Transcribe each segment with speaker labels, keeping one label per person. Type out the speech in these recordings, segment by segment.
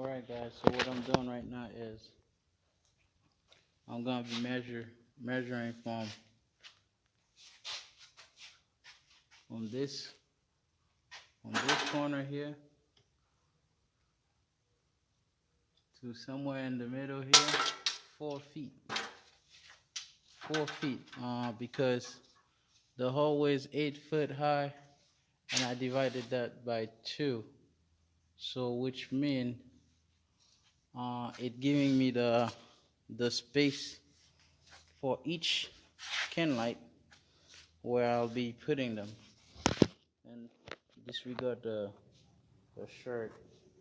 Speaker 1: Alright guys, so what I'm doing right now is I'm gonna be measuring from this corner here to somewhere in the middle here, 4 feet. 4 feet. Because the hallway is 8 foot high and I divided that by 2. So which means it giving me the space for each can light where I'll be putting them. And disregard the shirt.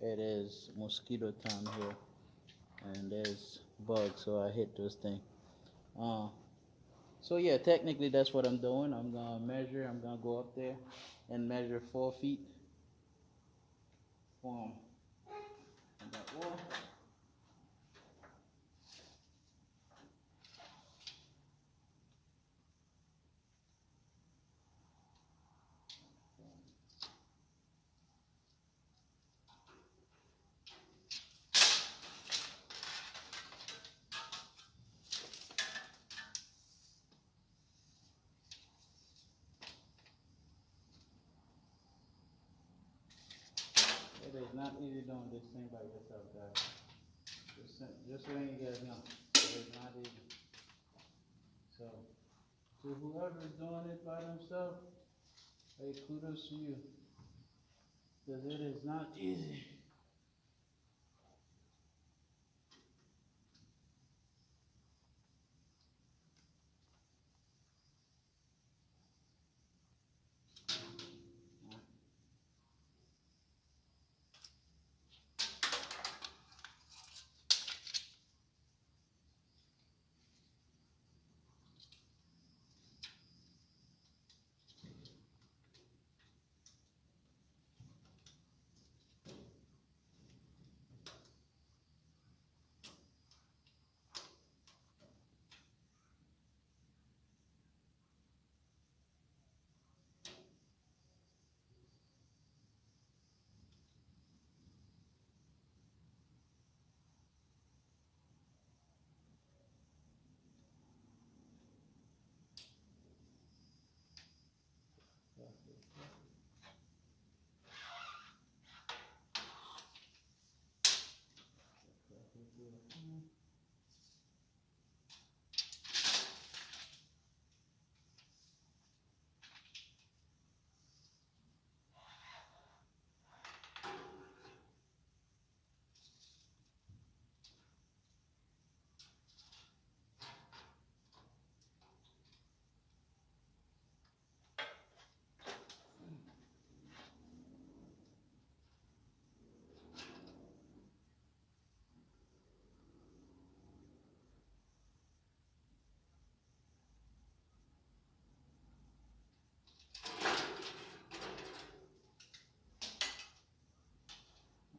Speaker 1: It is mosquito time here, and there's bugs, so I hit those things. Uh, so yeah, technically that's what I'm doing. I'm gonna measure. I'm gonna go up there and measure 4 feet from that wall. It is not easy doing this thing by yourself, guys. Just letting you guys know, it is not easy. So, to whoever is doing it by themselves, hey, kudos to you, because it is not easy.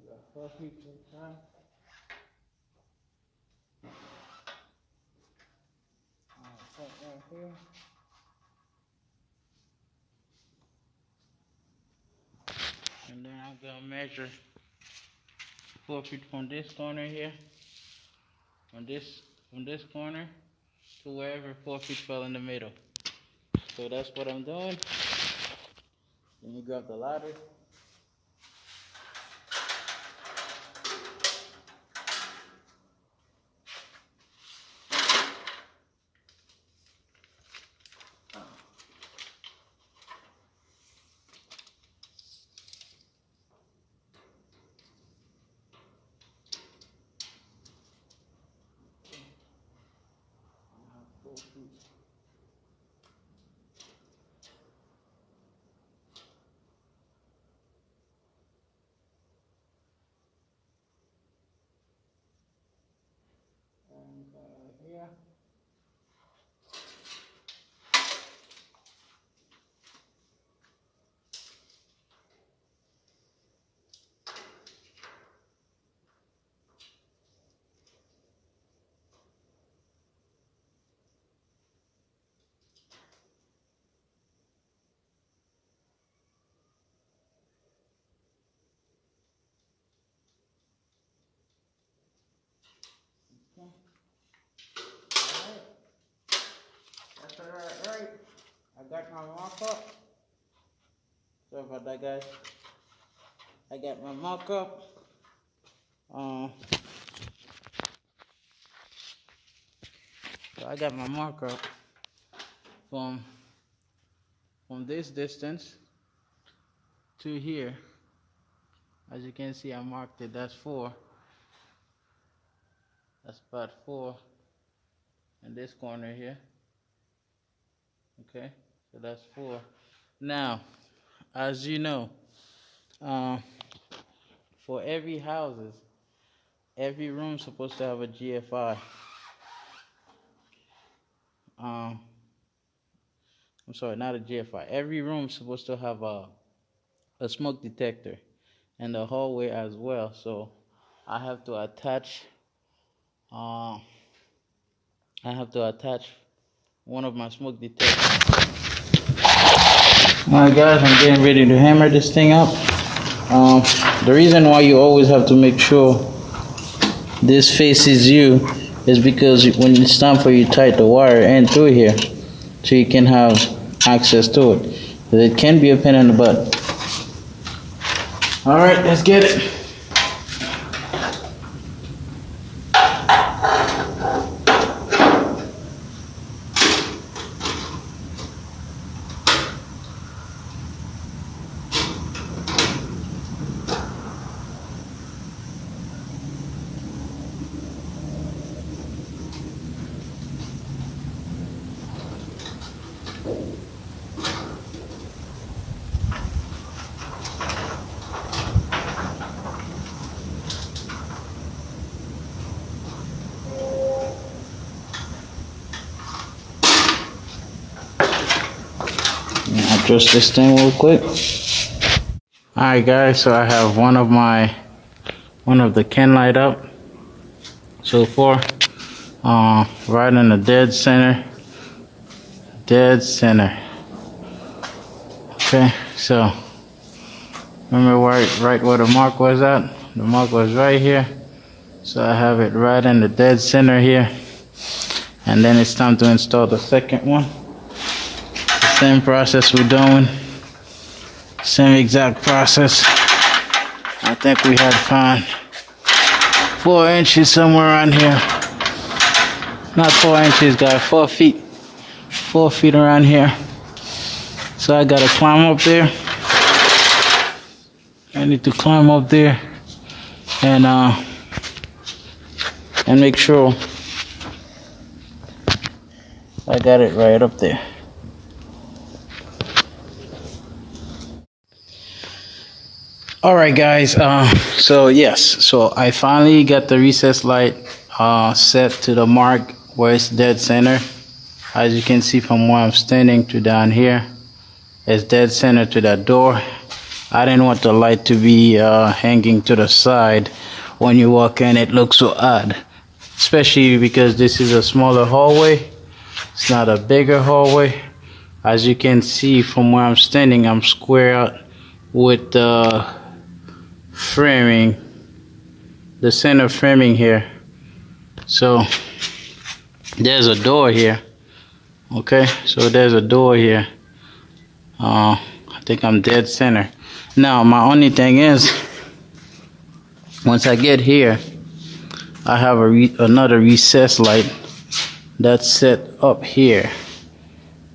Speaker 1: We got 4 feet to the side. Put right here. And then I'm gonna measure 4 feet from this corner here, from this corner to wherever 4 feet fell in the middle. So that's what I'm doing. Then you grab the ladder. I have 4 feet. And here. got my marker. Sorry about that, guys. I got my marker. So I got my marker from this distance to here. As you can see, I marked it. That's 4. That's about 4 in this corner here. Okay, so that's 4. Now, as you know, for every houses, every room supposed to have a GFI. I'm sorry, not a GFI. Every room supposed to have a smoke detector, and the hallway as well. So I have to attach. I have to attach one of my smoke detectors. Alright, guys, I'm getting ready to hammer this thing up. The reason why you always have to make sure this faces you is because when it's time for you to tight the wire in through here, so you can have access to it. It can be a pain in the butt. All right, let's get it. Adjust this thing real quick. Alright, guys, so I have one of the can light up so far, right in the dead center. Okay, so remember right where the mark was at? The mark was right here, so I have it right in the dead center here. And then it's time to install the second one. The same process we're doing, same exact process. I think we had found 4 inches somewhere around here. Not 4 inches, guys, 4 feet. 4 feet around here. So I gotta climb up there. I need to climb up there and make sure I got it right up there. All right, guys. So yes, so I finally got the recess light set to the mark where it's dead center. As you can see from where I'm standing to down here, it's dead center to that door. I didn't want the light to be hanging to the side. When you walk in, it looks so odd, especially because this is a smaller hallway. It's not a bigger hallway. As you can see from where I'm standing, I'm square out with the framing, the center framing here. So there's a door here. Okay, so there's a door here. I think I'm dead center. Now my only thing is, once I get here, I have another recess light that's set up here,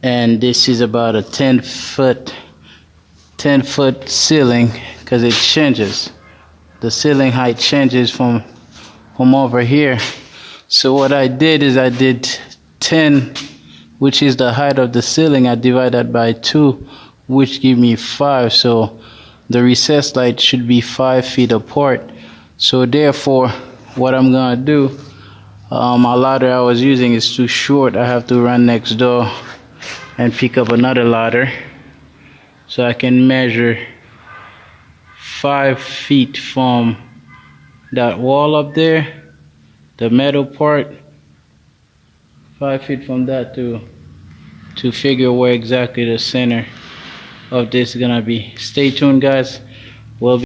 Speaker 1: and this is about a 10 foot ceiling, because it changes. The ceiling height changes from over here. So what I did is I did 10, which is the height of the ceiling. I divided by 2, which give me 5. So the recess light should be 5 feet apart. So therefore, what I'm gonna do, my ladder I was using is too short. I have to run next door and pick up another ladder, so I can measure 5 feet from that wall up there, the metal part, 5 feet from that to figure where exactly the center of this is gonna be. Stay tuned, guys. We'll be